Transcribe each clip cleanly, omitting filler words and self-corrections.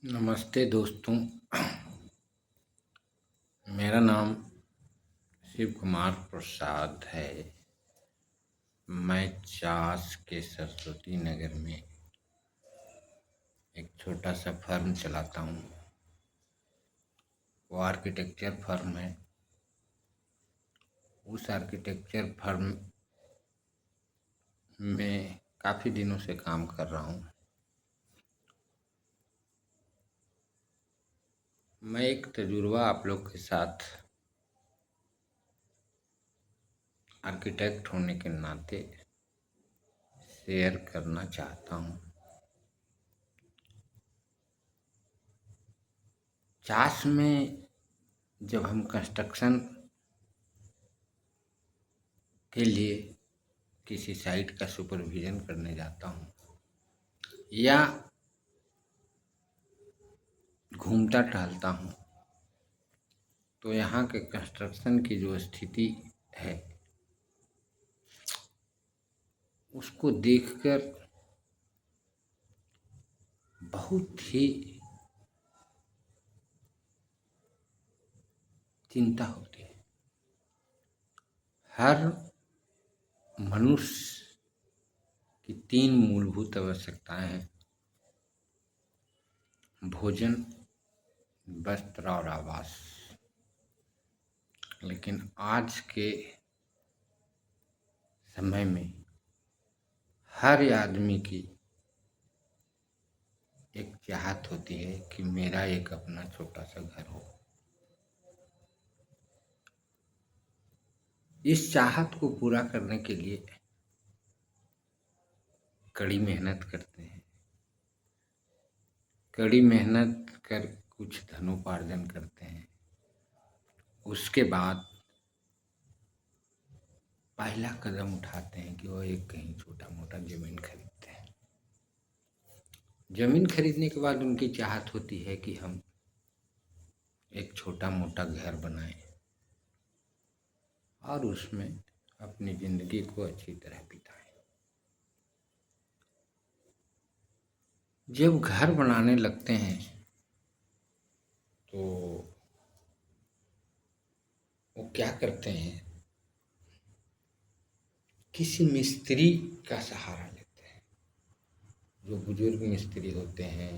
नमस्ते दोस्तों। मेरा नाम शिव कुमार प्रसाद है। मैं चास के सरस्वती नगर में एक छोटा सा फर्म चलाता हूँ। वो आर्किटेक्चर फर्म है। उस आर्किटेक्चर फर्म में काफ़ी दिनों से काम कर रहा हूँ। मैं एक तजुर्बा आप लोग के साथ आर्किटेक्ट होने के नाते शेयर करना चाहता हूँ। चास में जब हम कंस्ट्रक्शन के लिए किसी साइट का सुपरविज़न करने जाता हूँ या घूमता टहलता हूँ, तो यहाँ के कंस्ट्रक्शन की जो स्थिति है उसको देखकर बहुत ही चिंता होती है। हर मनुष्य की 3 मूलभूत आवश्यकताएं हैं: भोजन, वस्त्र और आवास। लेकिन आज के समय में हर आदमी की एक चाहत होती है कि मेरा एक अपना छोटा सा घर हो। इस चाहत को पूरा करने के लिए कड़ी मेहनत करते हैं। कड़ी मेहनत कर कुछ धनोपार्जन करते हैं। उसके बाद पहला कदम उठाते हैं कि वो एक कहीं छोटा मोटा ज़मीन खरीदते हैं। ज़मीन खरीदने के बाद उनकी चाहत होती है कि हम एक छोटा मोटा घर बनाएं और उसमें अपनी ज़िंदगी को अच्छी तरह बिताएं। जब घर बनाने लगते हैं तो वो क्या करते हैं, किसी मिस्त्री का सहारा लेते हैं। जो बुजुर्ग मिस्त्री होते हैं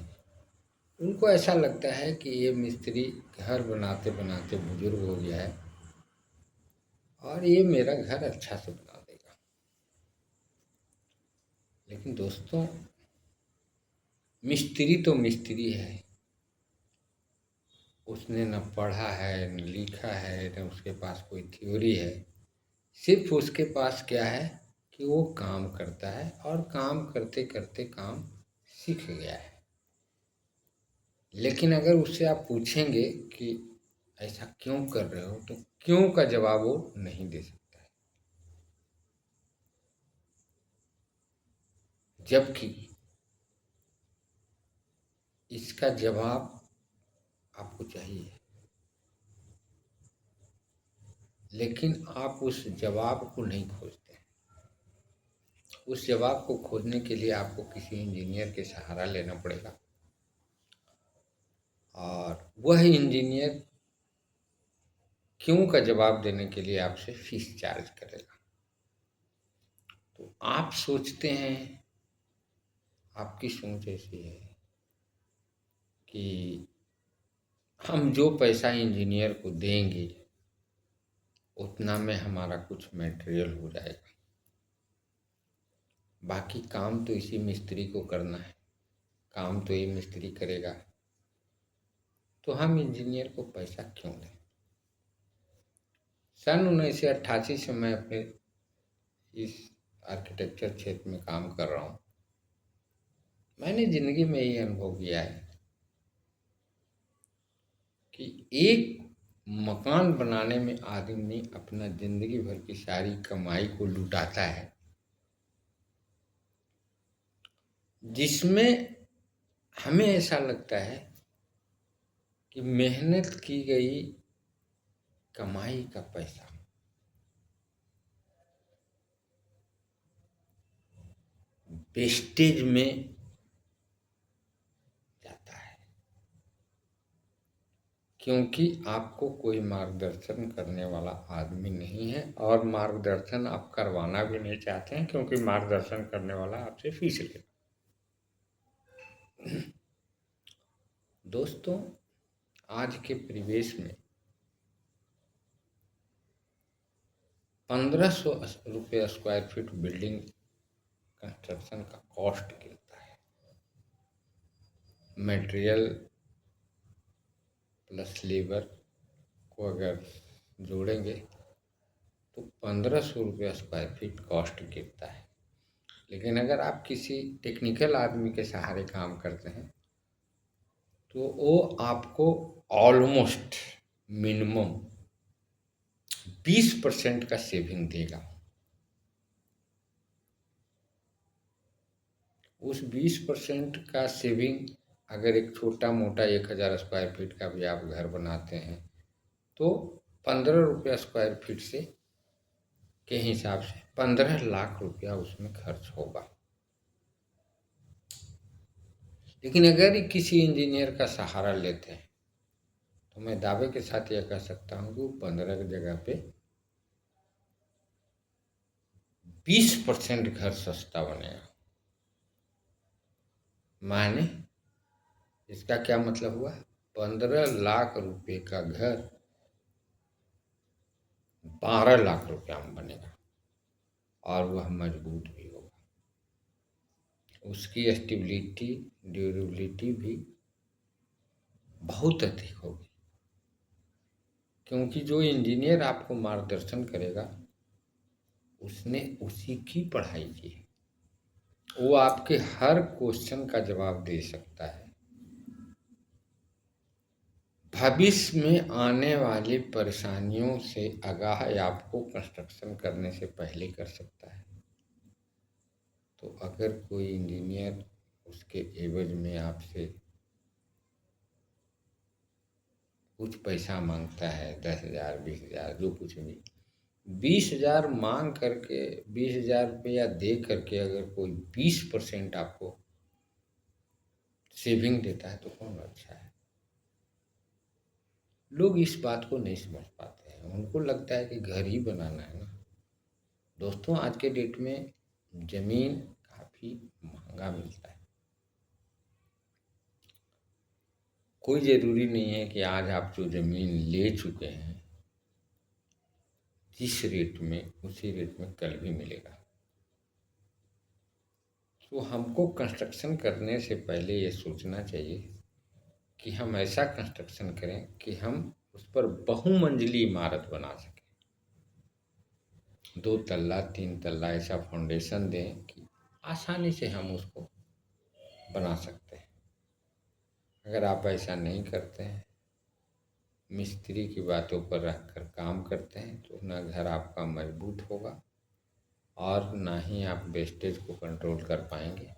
उनको ऐसा लगता है कि ये मिस्त्री घर बनाते बनाते बुजुर्ग हो गया है और ये मेरा घर अच्छा से बना देगा। लेकिन दोस्तों, मिस्त्री तो मिस्त्री है। उसने न पढ़ा है, न लिखा है, न उसके पास कोई थ्योरी है। सिर्फ उसके पास क्या है कि वो काम करता है और काम करते करते काम सीख गया है। लेकिन अगर उससे आप पूछेंगे कि ऐसा क्यों कर रहे हो, तो क्यों का जवाब वो नहीं दे सकता है। जबकि इसका जवाब आपको चाहिए, लेकिन आप उस जवाब को नहीं खोजते हैं। उस जवाब को खोजने के लिए आपको किसी इंजीनियर के सहारा लेना पड़ेगा और वह इंजीनियर क्यों का जवाब देने के लिए आपसे फीस चार्ज करेगा। तो आप सोचते हैं, आपकी सोच ऐसी है कि हम जो पैसा इंजीनियर को देंगे उतना में हमारा कुछ मटेरियल हो जाएगा, बाकी काम तो इसी मिस्त्री को करना है, काम तो ये मिस्त्री करेगा, तो हम इंजीनियर को पैसा क्यों दें। सन 1988 से मैं अपने इस आर्किटेक्चर क्षेत्र में काम कर रहा हूँ। मैंने ज़िंदगी में ये अनुभव किया है कि एक मकान बनाने में आदमी अपना ज़िंदगी भर की सारी कमाई को लुटाता है, जिसमें हमें ऐसा लगता है कि मेहनत की गई कमाई का पैसा वेस्टेज में जाता है। क्योंकि आपको कोई मार्गदर्शन करने वाला आदमी नहीं है और मार्गदर्शन आप करवाना भी नहीं चाहते हैं, क्योंकि मार्गदर्शन करने वाला आपसे फीस लेगा। दोस्तों, आज के परिवेश में 1500 रुपये स्क्वायर फीट बिल्डिंग कंस्ट्रक्शन का कॉस्ट गिरता है। मटेरियल प्लस लेबर को अगर जोड़ेंगे तो 1500 रुपये स्क्वायर फीट कॉस्ट गिरता है। लेकिन अगर आप किसी टेक्निकल आदमी के सहारे काम करते हैं तो वो आपको ऑलमोस्ट मिनिमम 20% का सेविंग देगा। उस 20% का सेविंग अगर एक छोटा मोटा 1000 स्क्वायर फीट का भी आप घर बनाते हैं तो 15 रुपया स्क्वायर फीट से के हिसाब से 15 लाख रुपया उसमें खर्च होगा। लेकिन अगर किसी इंजीनियर का सहारा लेते हैं तो मैं दावे के साथ यह कह सकता हूँ कि वो 15 की जगह पे 20% घर सस्ता बनेगा। माने इसका क्या मतलब हुआ? 15 लाख रुपए का घर 12 लाख रुपया में बनेगा और वह मजबूत भी होगा। उसकी स्टेबिलिटी, ड्यूरेबिलिटी भी बहुत अधिक होगी, क्योंकि जो इंजीनियर आपको मार्गदर्शन करेगा उसने उसी की पढ़ाई की है। वो आपके हर क्वेश्चन का जवाब दे सकता है। भविष्य में आने वाली परेशानियों से आगाह आपको कंस्ट्रक्शन करने से पहले कर सकता है। तो अगर कोई इंजीनियर उसके एवज में आपसे कुछ पैसा मांगता है, 10,000, 20,000, जो कुछ भी, 20,000 मांग करके 20,000 रुपया दे करके अगर कोई 20% आपको सेविंग देता है तो कौन अच्छा है? लोग इस बात को नहीं समझ पाते हैं। उनको लगता है कि घर ही बनाना है ना। दोस्तों, आज के डेट में ज़मीन काफ़ी महंगा मिलता है। कोई ज़रूरी नहीं है कि आज आप जो ज़मीन ले चुके हैं जिस रेट में, उसी रेट में कल भी मिलेगा। तो हमको कंस्ट्रक्शन करने से पहले ये सोचना चाहिए कि हम ऐसा कंस्ट्रक्शन करें कि हम उस पर बहुमंजिली इमारत बना सकें। 2 तल्ला 3 तल्ला ऐसा फाउंडेशन दें कि आसानी से हम उसको बना सकते हैं। अगर आप ऐसा नहीं करते हैं, मिस्त्री की बातों पर रखकर काम करते हैं, तो ना घर आपका मजबूत होगा और ना ही आप वेस्टेज को कंट्रोल कर पाएंगे।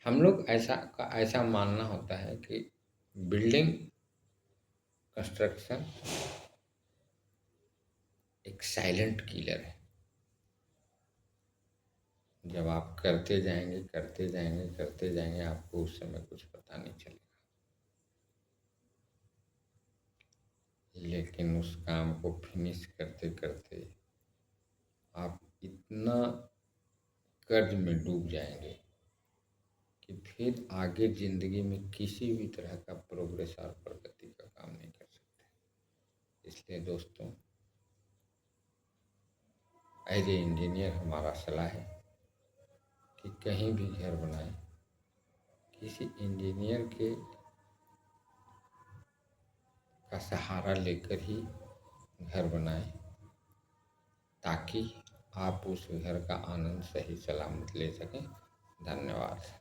हम लोग ऐसा मानना होता है कि बिल्डिंग कंस्ट्रक्शन एक साइलेंट किलर है। जब आप करते जाएंगे करते जाएंगे करते जाएंगे, आपको उस समय कुछ पता नहीं चलेगा, लेकिन उस काम को फिनिश करते करते आप इतना कर्ज में डूब जाएंगे कि फिर आगे जिंदगी में किसी भी तरह का प्रोग्रेस और प्रगति का काम नहीं कर सकते। इसलिए दोस्तों, एज ए इंजीनियर हमारा सलाह है कि कहीं भी घर बनाएं, किसी इंजीनियर के का सहारा लेकर ही घर बनाएं, ताकि आप उस घर का आनंद सही सलामत ले सकें। धन्यवाद।